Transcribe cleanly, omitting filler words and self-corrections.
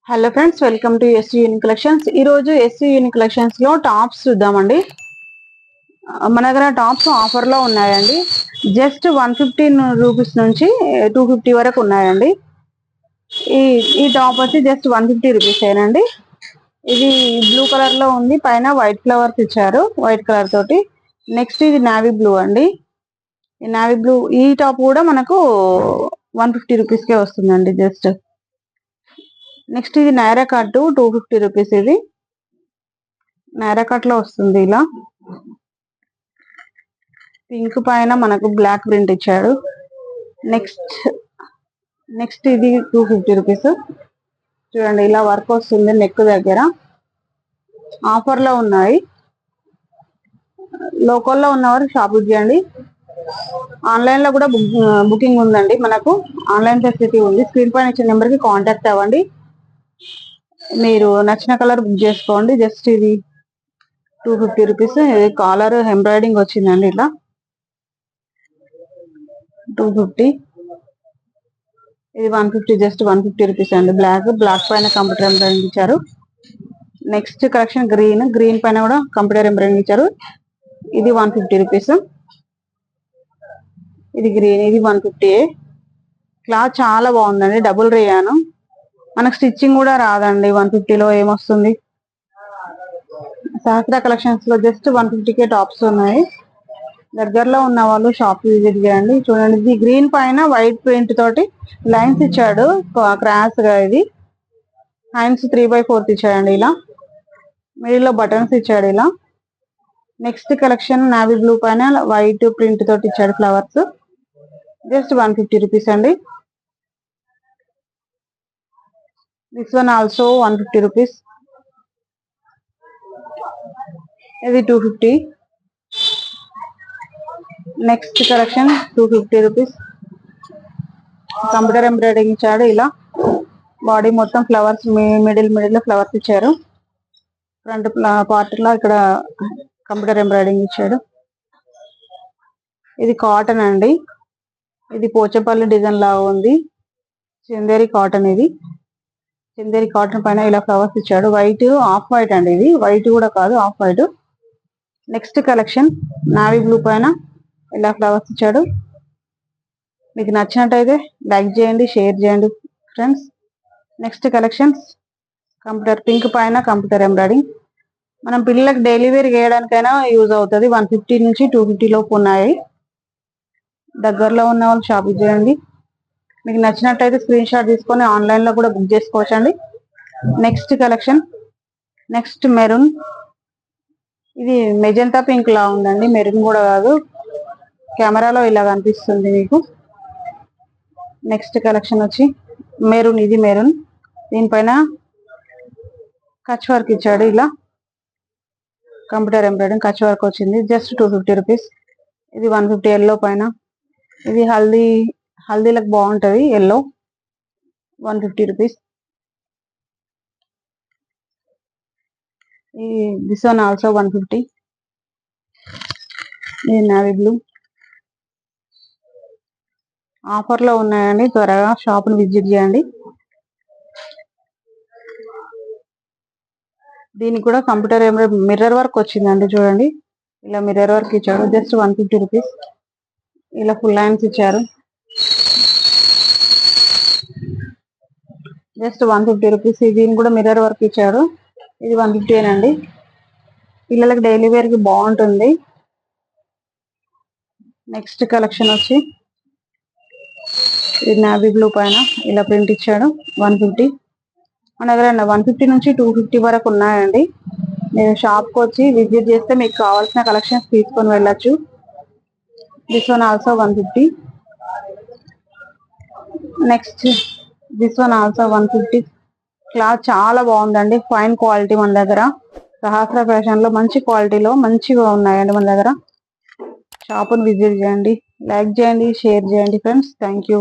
Hello friends, welcome to SEO unique collections. ఈ రోజు SEO unique collections లో tops చూద్దామండి. మన దగ్గర టాప్స్ ఆఫర్ లో ఉన్నాయండి. జస్ట్ 115 రూపీస్ నుంచి 250 వరకు ఉన్నాయండి. ఈ ఈ టాప్ వచ్చి జస్ట్ 150 రూపీస్ ఏనండి. ఇది బ్లూ కలర్ లో ఉంది, పైన వైట్ ఫ్లవర్స్ ఇచ్చారు వైట్ కలర్ తోటి. నెక్స్ట్ ఇది నావీ బ్లూ అండి. ఈ నావీ బ్లూ ఈ టాప్ కూడా మనకు 150 రూపీస్ కే వస్తుందండి జస్ట్. నెక్స్ట్ ఇది నైరా కట్ 250 రూపీస్. ఇది నైరా కట్ లో వస్తుంది. ఇలా పింక్ పైన మనకు బ్లాక్ ప్రింట్ ఇచ్చాడు. నెక్స్ట్ ఇది 250 రూపీస్. చూడండి, ఇలా వర్క్ వస్తుంది నెక్ దగ్గర. ఆఫర్ లో ఉన్నాయి. లోకల్లో ఉన్నవారు షాప్ చేయండి. ఆన్లైన్ లో కూడా బుకింగ్ ఉందండి. మనకు ఆన్లైన్ ఫెసిలిటీ ఉంది. స్క్రీన్ పైన ఇచ్చిన నెంబర్ కి కాంటాక్ట్ అవ్వండి. మీరు నచ్చిన కలర్ బుక్ చేసుకోండి. జస్ట్ ఇది 250 రూపీస్. కాలర్ ఎంబ్రాయిడింగ్ వచ్చిందండి. ఇట్లా 250. ఇది 150, జస్ట్ 150 రూపీస్ అండి. బ్లాక్ పైన కంప్యూటర్ ఎంబ్రాయిడింగ్ ఇచ్చారు. నెక్స్ట్ కలెక్షన్ గ్రీన్ పైన కూడా కంప్యూటర్ ఎంబ్రాయిడింగ్ ఇచ్చారు. ఇది 150 రూపీస్. ఇది గ్రీన్, ఇది 150. క్లాత్ చాలా బాగుందండి, డబుల్ రేయాను. మనకు స్టిచ్చింగ్ కూడా రాదండి. 150లో ఏమొస్తుంది. సహస్ర కలెక్షన్స్ లో జస్ట్ 150కే టాప్స్ ఉన్నాయి. దగ్గరలో ఉన్న వాళ్ళు షాప్ విజిట్ చేయండి. చూడండి, ఇది గ్రీన్ పైన వైట్ ప్రింట్ తోటి లైన్స్ ఇచ్చాడు క్రాస్ గా. ఇది హ్యాండ్స్ 3/4 ఇచ్చాడండి. ఇలా మిడిల్ లో బటన్స్ ఇచ్చాడు ఇలా. నెక్స్ట్ కలెక్షన్ నావీ బ్లూ పైన వైట్ ప్రింట్ తోటి ఇచ్చాడు ఫ్లవర్స్. జస్ట్ 150 రూపీస్ అండి. This one also 150 rupees. ఇది 250. Next collection 250 rupees. Computer embroidering ఇచ్చాడు ఇలా. బాడీ మొత్తం ఫ్లవర్స్, మిడిల్ లో ఫ్లవర్స్ ఇచ్చారు. ఫ్రంట్ పార్ట్ లో ఇక్కడ కంప్యూటర్ ఎంబ్రాయిడింగ్ ఇచ్చాడు. ఇది కాటన్ అండి. ఇది పోచపల్లి డిజైన్ లాగా ఉంది. చందేరి కాటన్. ఇది చందేరి కాటన్ పైన ఇలా ఫ్లవర్స్ ఇచ్చాడు. వైట్, ఆఫ్ వైట్ అండి. ఇది వైట్ కూడా కాదు, off white. Next collection navy blue పైన ఇలా ఫ్లవర్స్ ఇచ్చాడు. మీకు నచ్చినట్టయితే లైక్ చేయండి, షేర్ చేయండి friends. Next collections computer pink పైన కంప్యూటర్ ఎంబ్రాయిడింగ్. మనం పిల్లలకు డైలీ వేర్ వేయడానికైనా యూజ్ అవుతుంది. 150 నుంచి 250 లోపు ఉన్నాయి. దగ్గరలో ఉన్న వాళ్ళు షాప్ చేయండి. మీకు నచ్చినట్టయితే స్క్రీన్ షాట్ తీసుకొని ఆన్లైన్ లో కూడా బుక్ చేసుకోవచ్చండి. Next collection next maroon. ఇది మెజంతా పింక్ లా ఉందండి, మెరూన్ కూడా కాదు. కెమెరాలో ఇలా కనిపిస్తుంది మీకు. నెక్స్ట్ కలెక్షన్ వచ్చి మెరూన్. ఇది మెరూన్, దీనిపైన కచ్ వర్క్ ఇచ్చాడు ఇలా. కంప్యూటర్ ఎంబ్రాయిడింగ్ కచ్ వర్క్ వచ్చింది. Just 250 rupees. ఇది 150 ఎల్లో పైన. ఇది హల్దీలకు బాగుంటది yellow. 150 rupees. This one also 150. ఇది నావీ బ్లూ. ఆఫర్ లో ఉన్నాయండి, త్వరగా షాప్ ని విజిట్ చేయండి. దీనికి కూడా కంప్యూటర్ మిర్రర్ వర్క్ వచ్చిందండి. చూడండి, ఇలా మిర్రర్ వర్క్ ఇచ్చాడు. Just 150 rupees. ఇలా ఫుల్ హ్యాండ్స్ ఇచ్చారు. Just 150 rupees. దీనికి కూడా మిర్రర్ వర్క్ ఇచ్చాడు. ఇది 150 అండి. పిల్లలకి డైలీ వేర్ కి బాగుంటుంది. నెక్స్ట్ కలెక్షన్ వచ్చి ఇది నావీ బ్లూ పైన ఇలా ప్రింట్ ఇచ్చాడు. 150. మన దగ్గర 150 నుంచి 250 వరకు ఉన్నాయండి. మీరు షాప్ కి వచ్చి విజిట్ చేస్తే మీకు కావాల్సిన కలెక్షన్స్ తీసుకొని వెళ్ళొచ్చు. This one also 150. Next this one also 150. Cloth చాలా బాగుందండి, ఫైన్ క్వాలిటీ. మన దగ్గర సహస్ర ఫ్యాషన్ లో మంచి క్వాలిటీలో మంచిగా ఉన్నాయండి మన దగ్గర. షాపును విజిట్ చేయండి, లైక్ చేయండి, షేర్ చేయండి ఫ్రెండ్స్. Thank you.